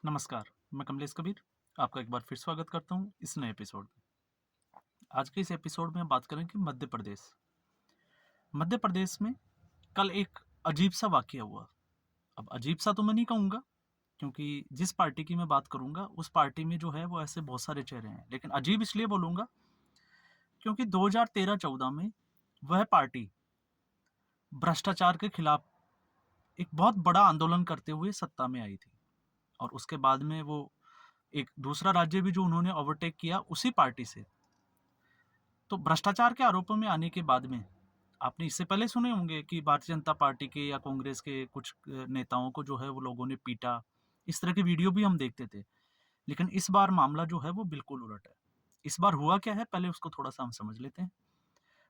नमस्कार, मैं कमलेश कबीर, आपका एक बार फिर स्वागत करता हूँ इस नए एपिसोड में। आज के इस एपिसोड में हम बात करेंगे मध्य प्रदेश। मध्य प्रदेश में कल एक अजीब-सा वाक़या हुआ। अब अजीब-सा तो मैं नहीं कहूँगा, क्योंकि जिस पार्टी की मैं बात करूँगा, उस पार्टी में जो है वो ऐसे बहुत सारे चेहरे हैं। लेकिन अजीब इसलिए बोलूँगा, क्योंकि 2013-14 में वह पार्टी भ्रष्टाचार के खिलाफ एक बहुत बड़ा आंदोलन करते हुए सत्ता में आई थी। और उसके बाद में वो एक दूसरा राज्य भी जो उन्होंने ओवरटेक किया उसी पार्टी से। तो भ्रष्टाचार के आरोपों में आने के बाद में आपने इससे पहले सुने होंगे कि भारतीय जनता पार्टी के या कांग्रेस के कुछ नेताओं को जो है वो लोगों ने पीटा। इस तरह की वीडियो भी हम देखते थे। लेकिन इस बार मामला जो है वो बिल्कुल उलट है। इस बार हुआ क्या है, पहले उसको थोड़ा-सा हम समझ लेते हैं।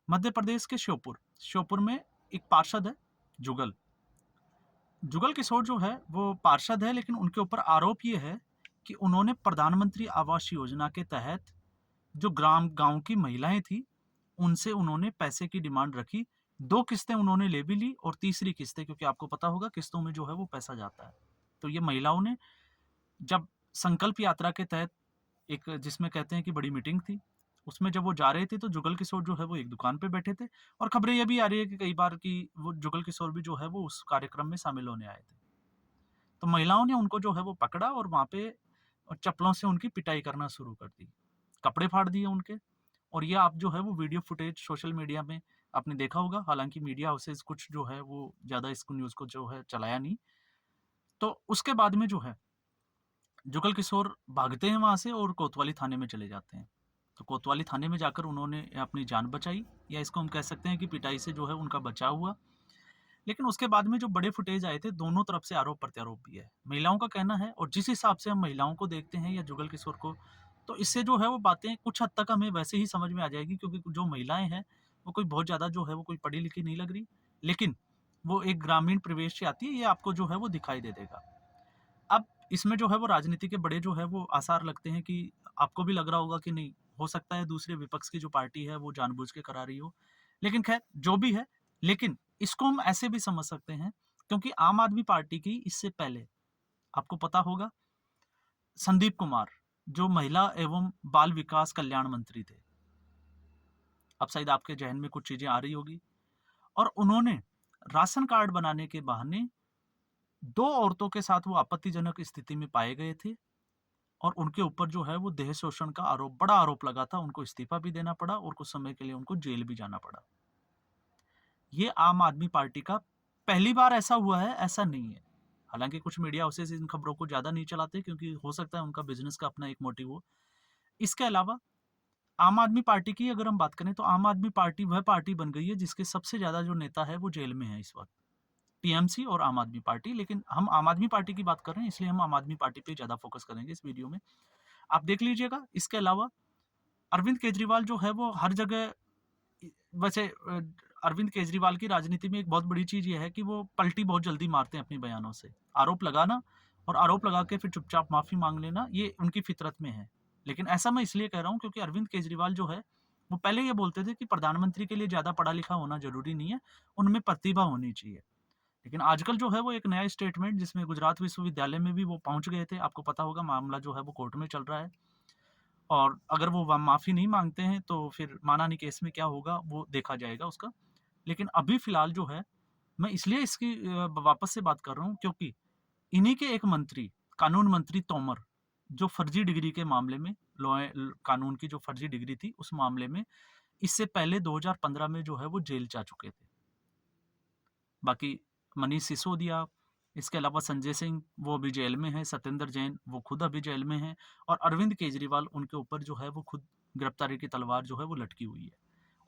मध्य प्रदेश के श्योपुर में एक पार्षद है, जुगल। जुगल किशोर जो है वो पार्षद है, लेकिन उनके ऊपर आरोप ये है कि उन्होंने प्रधानमंत्री आवास योजना के तहत जो गाँव की महिलाएँ थी, उनसे उन्होंने पैसे की डिमांड रखी। 2 किस्तें उन्होंने ले भी ली और तीसरी किस्तें, क्योंकि आपको पता होगा किस्तों में जो है वो पैसा जाता है। तो ये महिलाओं ने जब संकल्प यात्रा के तहत एक जिसमें कहते हैं कि बड़ी मीटिंग थी, उसमें जब वो जा रहे थे तो जुगल किशोर जो है वो एक दुकान पे बैठे थे और खबरें ये भी आ रही है कि कई बार कि वो जुगल किशोर भी जो है वो उस कार्यक्रम में शामिल होने आए थे। तो महिलाओं ने उनको जो है वो पकड़ा और वहाँ पे चप्पलों से उनकी पिटाई करना शुरू कर दी। कपड़े फाड़ दिए उनके। और ये आप जो है वो वीडियो फुटेज सोशल मीडिया में आपने देखा होगा। हालाँकि मीडिया हाउसेज़ कुछ जो है वो ज़्यादा इस न्यूज़ को जो है चलाया नहीं। तो उसके बाद में जो है जुगल किशोर भागते हैं वहाँ से और कोतवाली थाने में चले जाते हैं। तो कोतवाली थाने में जाकर उन्होंने अपनी जान बचाई, या इसको हम कह सकते हैं कि पिटाई से जो है उनका बचाव हुआ। लेकिन उसके बाद में जो बड़े फुटेज आए थे, दोनों तरफ से आरोप-प्रत्यारोप भी है। महिलाओं का कहना है, और जिस हिसाब से हम महिलाओं को देखते हैं या जुगल किशोर को, तो इससे जो है वो बातें कुछ हद तक हमें वैसे ही समझ में आ जाएगी, क्योंकि जो महिलाएँ हैं, वो कोई बहुत ज़्यादा जो है वो कोई पढ़ी-लिखी नहीं लग रही। लेकिन वो एक ग्रामीण परिवेश से आती है, ये आपको जो है वो दिखाई दे देगा। अब इसमें जो है वो राजनीति के बड़े जो है वो आसार लगते हैं कि आपको भी लग रहा होगा कि नहीं, हो सकता है दूसरे विपक्ष की जो पार्टी है वो जानबूझ के करा रही हो। लेकिन ख़ैर जो भी है, लेकिन इसको हम ऐसे भी समझ सकते हैं, क्योंकि आम आदमी पार्टी की इससे पहले आपको पता होगा संदीप कुमार, जो महिला एवं बाल विकास कल्याण मंत्री थे। अब शायद आपके ज़हन में कुछ चीज़ें आ रही होगी। और उन्होंने राशन कार्ड बनाने के बहाने 2 औरतों के साथ वो आपत्तिजनक स्थिति में पाए गए थे। और उनके ऊपर जो है वो देह शोषण का बड़ा आरोप लगा था। उनको इस्तीफा भी देना पड़ा और कुछ समय के लिए उनको जेल भी जाना पड़ा। ये आम आदमी पार्टी का पहली बार ऐसा हुआ है, ऐसा नहीं है। हालाँकि कुछ मीडिया हाउसेज़ इन खबरों को ज़्यादा नहीं चलाते, क्योंकि हो सकता है उनका बिज़नेस का अपना एक मोटिव हो। इसके अलावा आम आदमी पार्टी की अगर हम बात करें, तो आम आदमी पार्टी वह पार्टी बन गई है जिसके सबसे ज़्यादा जो नेता है वो जेल में है इस वक़्त। टीएमसी और आम आदमी पार्टी, लेकिन हम आम आदमी पार्टी की बात कर रहे हैं, इसलिए हम आम आदमी पार्टी पे ज़्यादा फ़ोकस करेंगे इस वीडियो में। आप देख लीजिएगा। इसके अलावा अरविंद केजरीवाल जो है वो हर जगह वैसे अरविंद केजरीवाल की राजनीति में एक बहुत बड़ी चीज़ ये है कि वो पलटी बहुत जल्दी मारते हैं अपने बयानों से। आरोप लगाना और आरोप लगा के फिर चुपचाप माफ़ी माँग लेना, ये उनकी फ़ितरत में है। लेकिन ऐसा मैं इसलिए कह रहा हूँ, क्योंकि अरविंद केजरीवाल जो है, वो पहले ये बोलते थे कि प्रधानमंत्री के लिए ज़्यादा पढ़ा-लिखा होना ज़रूरी नहीं है, उनमें प्रतिभा होनी चाहिए। लेकिन आजकल जो है वो एक नया स्टेटमेंट, जिसमें गुजरात विश्वविद्यालय में भी वो पहुँच गए थे, आपको पता होगा मामला जो है वो कोर्ट में चल रहा है। और अगर वो माफ़ी नहीं माँगते हैं तो फिर मानहानि केस में क्या होगा वो देखा जाएगा उसका। लेकिन अभी फ़िलहाल जो है, मैं इसलिए इसकी वापस से बात कर रहा हूँ, क्योंकि इन्हीं के एक मंत्री, कानून मंत्री तोमर, जो फर्जी डिग्री के मामले में कानून की जो फर्जी डिग्री थी उस मामले में इससे पहले 2015 में जो है वो जेल जा चुके थे। बाकी मनीष सिसोदिया, इसके अलावा संजय सिंह वो अभी जेल में हैं, सत्येंद्र जैन वो खुद अभी जेल में हैं, और अरविंद केजरीवाल उनके ऊपर जो है वो खुद गिरफ्तारी की तलवार जो है वो लटकी हुई है।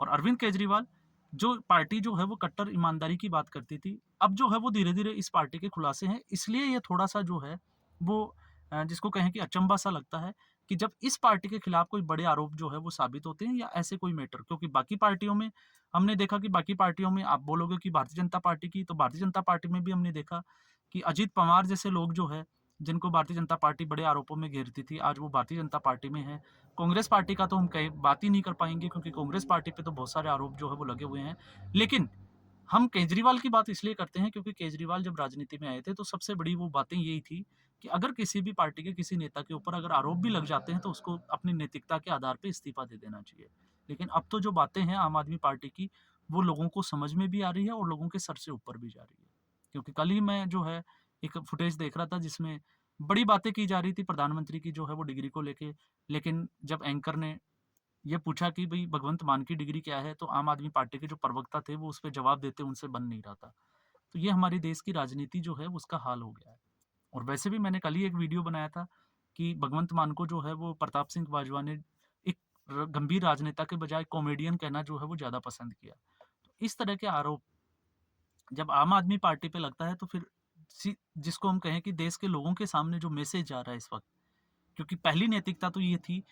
और अरविंद केजरीवाल जो पार्टी जो है वो कट्टर ईमानदारी की बात करती थी, अब जो है वो धीरे-धीरे इस पार्टी के खुलासे हैं, इसलिए ये थोड़ा-सा जो है वो जिसको कहें कि अचंभा सा लगता है कि जब इस पार्टी के खिलाफ कोई बड़े आरोप जो है वो साबित होते हैं या ऐसे कोई मैटर, क्योंकि बाकी पार्टियों में हमने देखा कि बाकी पार्टियों में आप बोलोगे कि भारतीय जनता पार्टी की, तो भारतीय जनता पार्टी में भी हमने देखा कि अजीत पवार जैसे लोग जो है, जिनको भारतीय जनता पार्टी बड़े आरोपों में घेरती थी, आज वो भारतीय जनता पार्टी में है। कांग्रेस पार्टी का तो हम कहीं बात ही नहीं कर पाएँगे, क्योंकि कांग्रेस पार्टी पे तो बहुत सारे आरोप जो है वो लगे हुए हैं। लेकिन हम केजरीवाल की बात इसलिए करते हैं, क्योंकि केजरीवाल जब राजनीति में आए थे तो सबसे बड़ी वो बातें यही थी कि अगर किसी भी पार्टी के किसी नेता के ऊपर अगर आरोप भी लग जाते हैं तो उसको अपनी नैतिकता के आधार पे इस्तीफा दे देना चाहिए। लेकिन अब तो जो बातें हैं आम आदमी पार्टी की, वो लोगों को समझ में भी आ रही है और लोगों के सर से ऊपर भी जा रही है। क्योंकि कल ही मैं जो है एक फुटेज देख रहा था जिसमें बड़ी बातें की जा रही थी प्रधानमंत्री की जो है वो डिग्री को लेके, लेकिन जब एंकर ने ये पूछा कि भई भगवंत मान की डिग्री क्या है? तो आम आदमी पार्टी के जो प्रवक्ता थे वो उसपे जवाब देते उनसे बन नहीं रहा था। तो ये हमारे देश की राजनीति जो है उसका हाल हो गया है। और वैसे भी मैंने कल ही एक वीडियो बनाया था कि भगवंत मान को जो है वो प्रताप सिंह बाजवा ने एक गंभीर राजनेता के बजाय कॉमेडियन कहना जो है वो ज़्यादा पसंद किया। तो इस तरह के आरोप जब आम आदमी पार्टी पे लगता है तो फिर जिसको हम कहें कि देश के लोगों के सामने जो मैसेज जा रहा है इस वक्त, क्योंकि पहली नैतिकता तो ये थी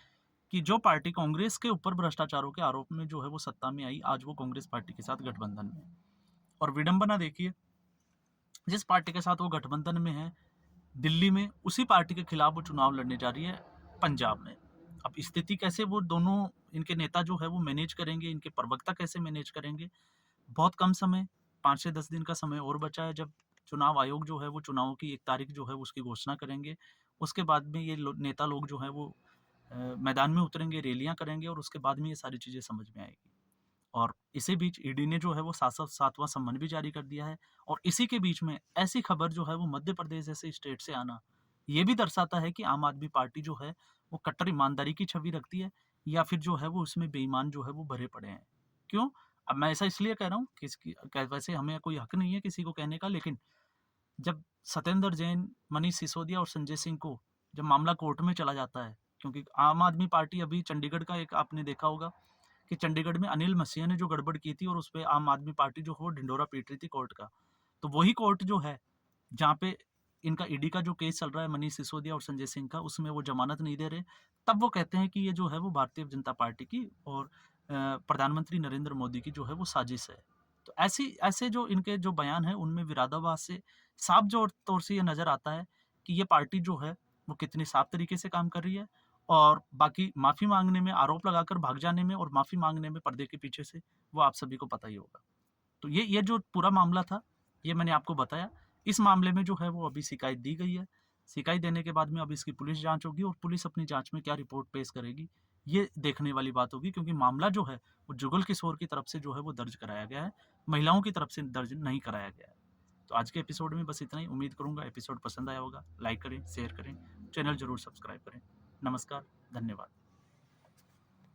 कि जो पार्टी कांग्रेस के ऊपर भ्रष्टाचारों के आरोप में जो है वो सत्ता में आई, आज वो कांग्रेस पार्टी के साथ गठबंधन में है। और विडंबना देखिए, जिस पार्टी के साथ वो गठबंधन में है, दिल्ली में उसी पार्टी के खिलाफ वो चुनाव लड़ने जा रही है पंजाब में। अब स्थिति कैसे वो दोनों इनके नेता जो है वो मैनेज करेंगे, इनके प्रवक्ता कैसे मैनेज करेंगे, बहुत कम समय, 5 से 10 दिन का समय और बचा है जब चुनाव आयोग जो है वो चुनाव की 1 तारीख जो है उसकी घोषणा करेंगे। उसके बाद में ये नेता लोग जो है वो मैदान में उतरेंगे, रैलियाँ करेंगे और उसके बाद में ये सारी चीज़ें समझ में आएगी। और इसी बीच ईडी ने जो है वो 7वां सम्मन भी जारी कर दिया है। और इसी के बीच में ऐसी खबर जो है वो मध्य प्रदेश जैसे स्टेट से आना, ये भी दर्शाता है कि आम आदमी पार्टी जो है वो कट्टर ईमानदारी की छवि रखती है या फिर जो है वो उसमें बेईमान जो है वो भरे पड़े हैं। क्यों? अब मैं ऐसा इसलिए कह रहा हूँ कि वैसे हमें कोई हक नहीं है किसी को कहने का, लेकिन जब सत्येंद्र जैन, मनीष सिसोदिया और संजय सिंह को जब मामला कोर्ट में चला जाता है, क्योंकि आम आदमी पार्टी अभी चंडीगढ़ का एक आपने देखा होगा कि चंडीगढ़ में अनिल मसीह ने जो गड़बड़ की थी और उस पे आम आदमी पार्टी जो है वो ढिंढोरा पीट रही थी कोर्ट का। तो वही कोर्ट जो है, जहाँ पे इनका ईडी का जो केस चल रहा है मनीष सिसोदिया और संजय सिंह का, उसमें वो जमानत नहीं दे रहे। तब वो कहते हैं कि ये जो है वो भारतीय जनता पार्टी की और प्रधानमंत्री नरेंद्र मोदी की जो है वो साजिश है। तो ऐसे जो इनके जो बयान हैं उनमें विरादाभास से साफ जो तौर से ये नज़र आता है कि ये पार्टी जो है वो कितनी साफ तरीके से काम कर रही है। और बाकी माफ़ी माँगने में, आरोप लगाकर भाग जाने में और माफ़ी माँगने में पर्दे के पीछे से, वो आप सभी को पता ही होगा। तो ये जो पूरा मामला था, ये मैंने आपको बताया। इस मामले में जो है वो अभी शिकायत दी गई है। शिकायत देने के बाद में अब इसकी पुलिस जाँच होगी और पुलिस अपनी जाँच में क्या रिपोर्ट पेश करेगी, ये देखने वाली बात होगी, क्योंकि मामला जो है वो जुगल किशोर की तरफ से जो है वो दर्ज कराया गया है, महिलाओं की तरफ से दर्ज नहीं कराया गया है। तो आज के एपिसोड में बस इतना ही। उम्मीद करूँगा एपिसोड पसंद आया होगा। लाइक करें, शेयर करें, चैनल ज़रूर सब्सक्राइब करें। नमस्कार, धन्यवाद।